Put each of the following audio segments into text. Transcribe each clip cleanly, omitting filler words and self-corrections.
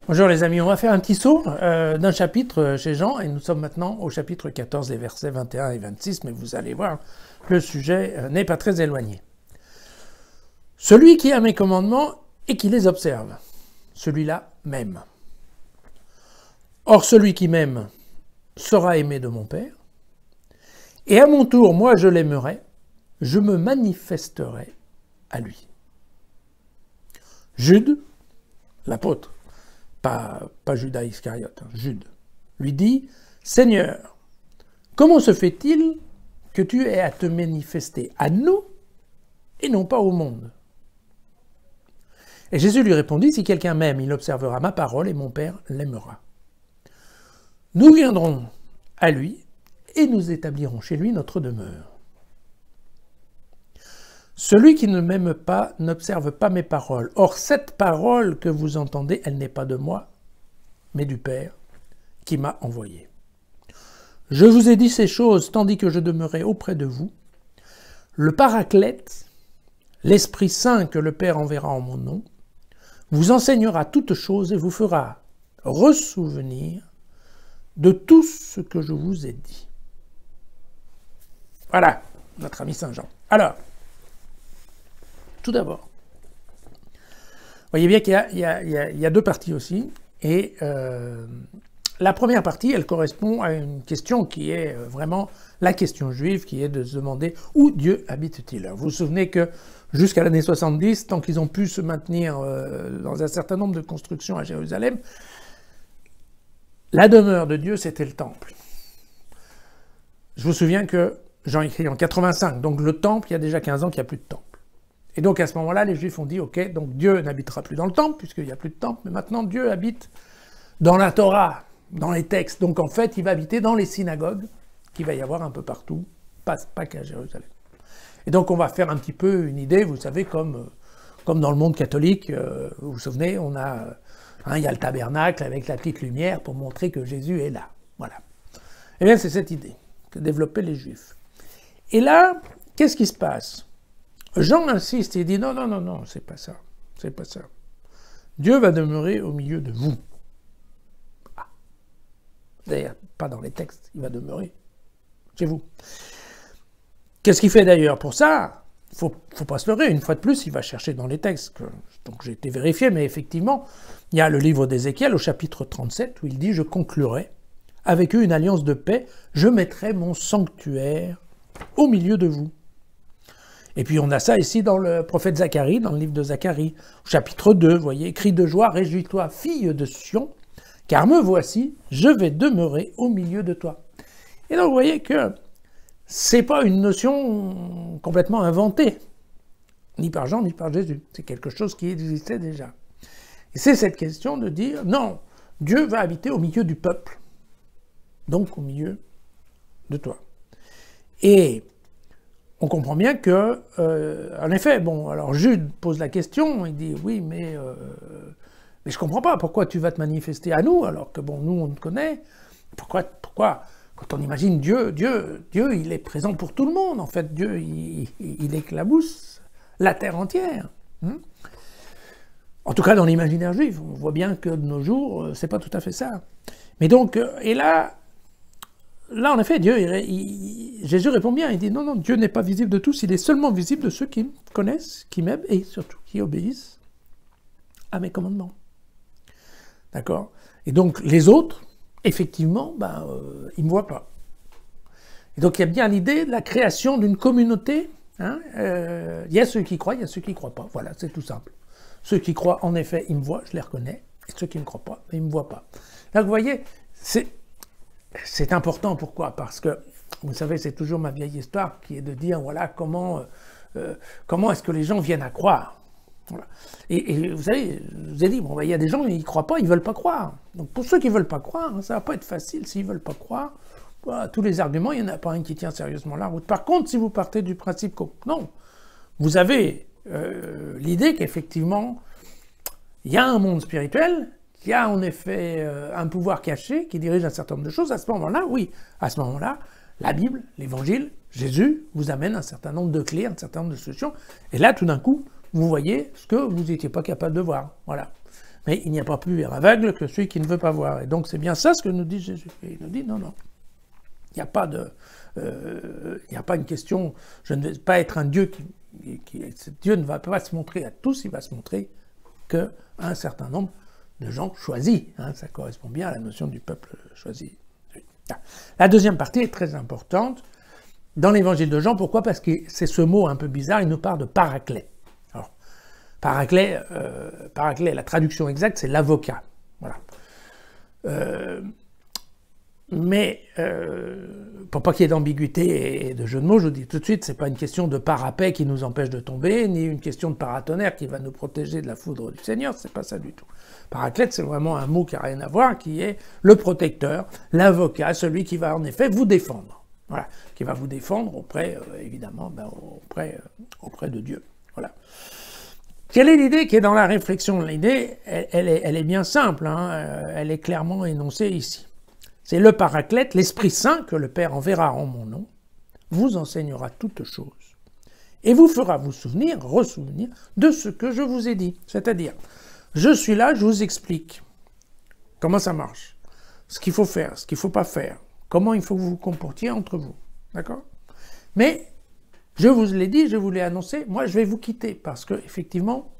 Bonjour les amis, on va faire un petit saut d'un chapitre chez Jean et nous sommes maintenant au chapitre 14, les versets 21 et 26, mais vous allez voir, le sujet n'est pas très éloigné. Celui qui a mes commandements et qui les observe, celui-là m'aime. Or celui qui m'aime sera aimé de mon Père, et à mon tour, moi je l'aimerai, je me manifesterai à lui. Jude, l'apôtre, pas Judas Iscariote, Jude, lui dit « Seigneur, comment se fait-il que tu aies à te manifester à nous et non pas au monde ?» Et Jésus lui répondit « Si quelqu'un m'aime, il observera ma parole et mon Père l'aimera. Nous viendrons à lui et nous établirons chez lui notre demeure. Celui qui ne m'aime pas n'observe pas mes paroles. Or, cette parole que vous entendez, elle n'est pas de moi, mais du Père qui m'a envoyé. Je vous ai dit ces choses tandis que je demeurais auprès de vous. Le Paraclète, l'Esprit Saint que le Père enverra en mon nom, vous enseignera toutes choses et vous fera ressouvenir de tout ce que je vous ai dit. Voilà, notre ami Saint Jean. Alors, tout d'abord, voyez bien qu'il y a deux parties aussi, et la première partie, elle correspond à une question qui est vraiment la question juive, qui est de se demander où Dieu habite-t-il. Vous vous souvenez que jusqu'à l'année 70, tant qu'ils ont pu se maintenir dans un certain nombre de constructions à Jérusalem, la demeure de Dieu, c'était le temple. Je vous souviens que Jean écrit en 85, donc le temple, il y a déjà 15 ans qu'il n'y a plus de temple. Et donc à ce moment-là, les Juifs ont dit, ok, donc Dieu n'habitera plus dans le temple, puisqu'il n'y a plus de temple, mais maintenant Dieu habite dans la Torah, dans les textes. Donc en fait, il va habiter dans les synagogues, qu'il va y avoir un peu partout, pas qu'à Jérusalem. Et donc on va faire un petit peu une idée, vous savez, comme dans le monde catholique, vous vous souvenez, il y a le tabernacle avec la petite lumière pour montrer que Jésus est là. Voilà. Eh bien, c'est cette idée que développaient les Juifs. Et là, qu'est-ce qui se passe ? Jean insiste, il dit non, c'est pas ça, c'est pas ça. Dieu va demeurer au milieu de vous. Ah. D'ailleurs, pas dans les textes, il va demeurer chez vous. Qu'est-ce qu'il fait d'ailleurs pour ça ? Faut pas se leurrer, une fois de plus, il va chercher dans les textes. Donc j'ai été vérifié, mais effectivement, il y a le livre d'Ézéchiel au chapitre 37 où il dit « Je conclurai avec eux une alliance de paix, je mettrai mon sanctuaire au milieu de vous. » Et puis on a ça ici dans le prophète Zacharie, dans le livre de Zacharie, chapitre 2, vous voyez, « Cri de joie, réjouis-toi, fille de Sion, car me voici, je vais demeurer au milieu de toi. » Et donc vous voyez que c'est pas une notion complètement inventée, ni par Jean, ni par Jésus. C'est quelque chose qui existait déjà. Et c'est cette question de dire, non, Dieu va habiter au milieu du peuple, donc au milieu de toi. Et on comprend bien que, en effet, bon, alors Jude pose la question, il dit, oui, mais je comprends pas, pourquoi tu vas te manifester à nous, alors que, bon, nous, on te connaît, pourquoi quand on imagine Dieu, il est présent pour tout le monde, en fait, Dieu, il éclabousse la terre entière. En tout cas, dans l'imaginaire juif, on voit bien que de nos jours, c'est pas tout à fait ça. Mais donc, et là, en effet, Jésus répond bien, il dit, non, Dieu n'est pas visible de tous, il est seulement visible de ceux qui me connaissent, qui m'aiment, et surtout qui obéissent à mes commandements. D'accord ? Et donc, les autres, effectivement, ils ne me voient pas. Et donc il y a bien l'idée de la création d'une communauté. Il y a ceux qui croient, il y a ceux qui ne croient pas. Voilà, c'est tout simple. Ceux qui croient, en effet, ils me voient, je les reconnais. Et ceux qui ne croient pas, ils ne me voient pas. Donc vous voyez, c'est important. Pourquoi ? Parce que, vous savez, c'est toujours ma vieille histoire qui est de dire, voilà, comment est-ce que les gens viennent à croire ? Voilà. Et vous savez, je vous ai dit, il y a des gens, ils ne croient pas, ils ne veulent pas croire. Donc pour ceux qui ne veulent pas croire, ça ne va pas être facile. S'ils ne veulent pas croire, tous les arguments, il n'y en a pas un qui tient sérieusement la route. Par contre, si vous partez du principe que non, vous avez l'idée qu'effectivement, il y a un monde spirituel, qu'il y a en effet un pouvoir caché qui dirige un certain nombre de choses, à ce moment-là, oui, à ce moment-là, la Bible, l'Évangile, Jésus vous amène un certain nombre de clés, un certain nombre de solutions. Et là, tout d'un coup, vous voyez ce que vous n'étiez pas capable de voir. Voilà. Mais il n'y a pas plus aveugle que celui qui ne veut pas voir. Et donc c'est bien ça ce que nous dit Jésus. Et il nous dit non, non. Il n'y a pas une question, je ne vais pas être un Dieu Dieu ne va pas se montrer à tous, il va se montrer qu'à un certain nombre de gens choisis. Hein, ça correspond bien à la notion du peuple choisi. La deuxième partie est très importante dans l'évangile de Jean. Pourquoi? Parce que c'est ce mot un peu bizarre, il nous parle de paraclet. Alors, paraclet, la traduction exacte, c'est l'avocat. Voilà. Mais pour pas qu'il y ait d'ambiguïté et de jeu de mots, je vous dis tout de suite, c'est pas une question de parapet qui nous empêche de tomber, ni une question de paratonnerre qui va nous protéger de la foudre du Seigneur, c'est pas ça du tout. Paraclète, c'est vraiment un mot qui n'a rien à voir, qui est le protecteur, l'avocat, celui qui va en effet vous défendre. Voilà, qui va vous défendre auprès, évidemment, auprès de Dieu. Voilà. Quelle est l'idée qui est dans la réflexion? L'idée, elle est bien simple, hein, elle est clairement énoncée ici. C'est le Paraclète, l'Esprit Saint, que le Père enverra en mon nom, vous enseignera toutes choses et vous fera vous souvenir, ressouvenir de ce que je vous ai dit. C'est-à-dire, je suis là, je vous explique comment ça marche, ce qu'il faut faire, ce qu'il ne faut pas faire, comment il faut que vous vous comportiez entre vous. D'accord? Mais, je vous l'ai dit, je vous l'ai annoncé, moi je vais vous quitter parce que, effectivement,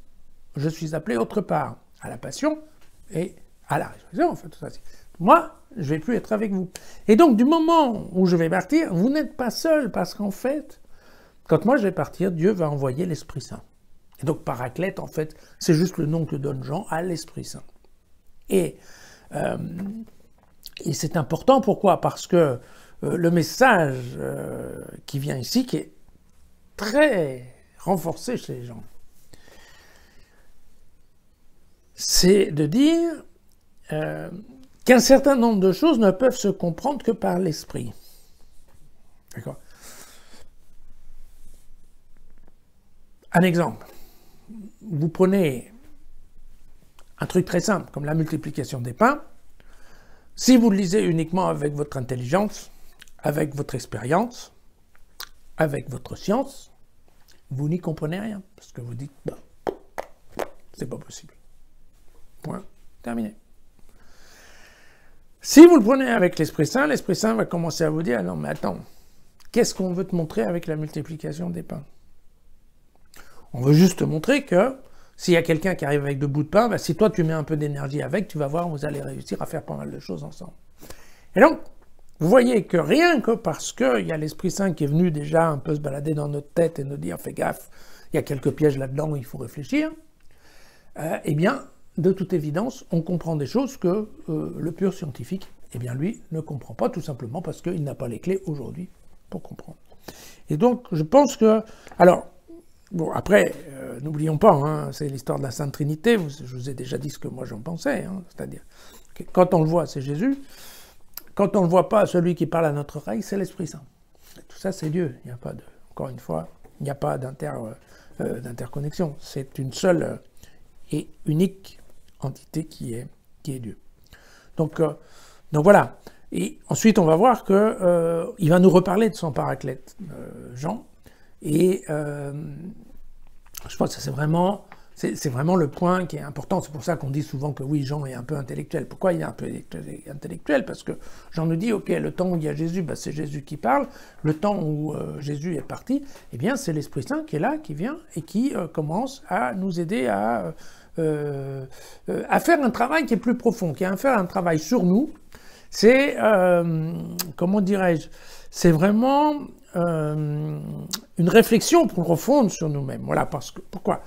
je suis appelé autre part, à la passion et à la résurrection, en fait, tout ça. Moi, je ne vais plus être avec vous. Et donc, du moment où je vais partir, vous n'êtes pas seul, parce qu'en fait, quand moi je vais partir, Dieu va envoyer l'Esprit Saint. Et donc, Paraclète, en fait, c'est juste le nom que donne Jean à l'Esprit Saint. Et c'est important, pourquoi? Parce que le message qui vient ici, qui est très renforcé chez les gens, c'est de dire qu'un certain nombre de choses ne peuvent se comprendre que par l'esprit. D'accord? Un exemple. Vous prenez un truc très simple, comme la multiplication des pains. Si vous le lisez uniquement avec votre intelligence, avec votre expérience, avec votre science, vous n'y comprenez rien. Parce que vous dites, bah, c'est pas possible. Point. Terminé. Si vous le prenez avec l'Esprit Saint va commencer à vous dire, non mais attends, qu'est-ce qu'on veut te montrer avec la multiplication des pains? On veut juste te montrer que s'il y a quelqu'un qui arrive avec 2 bouts de pain, bah, si toi tu mets un peu d'énergie avec, tu vas voir, vous allez réussir à faire pas mal de choses ensemble. Et donc, vous voyez que rien que parce qu'il y a l'Esprit Saint qui est venu déjà un peu se balader dans notre tête et nous dire, fais gaffe, il y a quelques pièges là-dedans, il faut réfléchir, eh bien, de toute évidence, on comprend des choses que le pur scientifique, eh bien lui, ne comprend pas, tout simplement parce qu'il n'a pas les clés aujourd'hui pour comprendre. Et donc, je pense que... Alors, bon, après, n'oublions pas, hein, c'est l'histoire de la Sainte Trinité, je vous ai déjà dit ce que moi j'en pensais, hein, c'est-à-dire, que quand on le voit, c'est Jésus, quand on ne le voit pas, celui qui parle à notre oreille, c'est l'Esprit Saint. Tout ça, c'est Dieu, il n'y a pas de... Encore une fois, il n'y a pas d'interconnexion, c'est une seule et unique entité qui est Dieu. Donc voilà. Et ensuite, on va voir que il va nous reparler de son Paraclète, Jean. Et je pense que c'est vraiment le point qui est important. C'est pour ça qu'on dit souvent que oui, Jean est un peu intellectuel. Pourquoi il est un peu intellectuel? Parce que Jean nous dit, ok, le temps où il y a Jésus, bah, c'est Jésus qui parle. Le temps où Jésus est parti, eh bien, c'est l'Esprit Saint qui est là, qui vient et qui commence à nous aider à faire un travail qui est plus profond, qui est à faire un travail sur nous. C'est, comment dirais-je, c'est vraiment une réflexion profonde sur nous-mêmes. Voilà, parce que, pourquoi?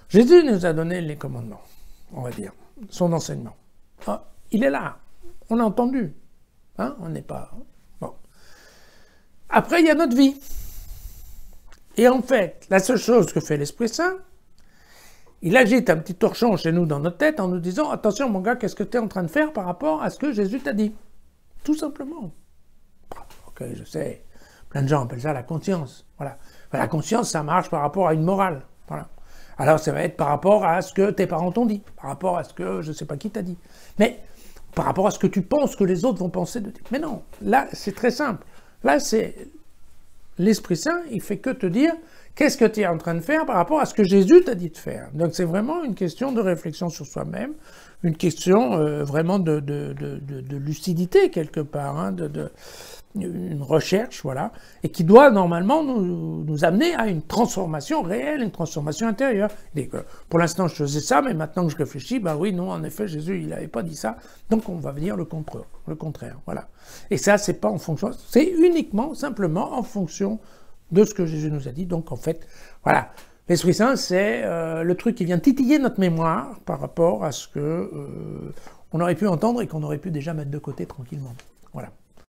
Jésus nous a donné les commandements, on va dire, son enseignement. Ah, il est là, on l'a entendu, hein, on n'est pas... Bon. Après, il y a notre vie. Et en fait, la seule chose que fait l'Esprit Saint, il agite un petit torchon chez nous dans notre tête en nous disant « Attention mon gars, qu'est-ce que tu es en train de faire par rapport à ce que Jésus t'a dit ?» Tout simplement. Ok, je sais, plein de gens appellent ça la conscience. Voilà. La conscience, ça marche par rapport à une morale. Voilà. Alors ça va être par rapport à ce que tes parents t'ont dit, par rapport à ce que je ne sais pas qui t'a dit. Mais par rapport à ce que tu penses que les autres vont penser de toi. Mais non, là c'est très simple. Là c'est l'Esprit Saint, il fait que te dire Qu'est-ce que tu es en train de faire par rapport à ce que Jésus t'a dit de faire? Donc c'est vraiment une question de réflexion sur soi-même, une question vraiment de lucidité quelque part, hein, une recherche, voilà, et qui doit normalement nous amener à une transformation réelle, une transformation intérieure. Et pour l'instant, je faisais ça, mais maintenant que je réfléchis, bah oui, non, en effet, Jésus, il n'avait pas dit ça, donc on va dire le contraire, voilà. Et ça, c'est pas en fonction, c'est uniquement, simplement en fonction de ce que Jésus nous a dit. Donc en fait, voilà, l'Esprit Saint, c'est le truc qui vient titiller notre mémoire par rapport à ce que on aurait pu entendre et qu'on aurait pu déjà mettre de côté tranquillement. Voilà.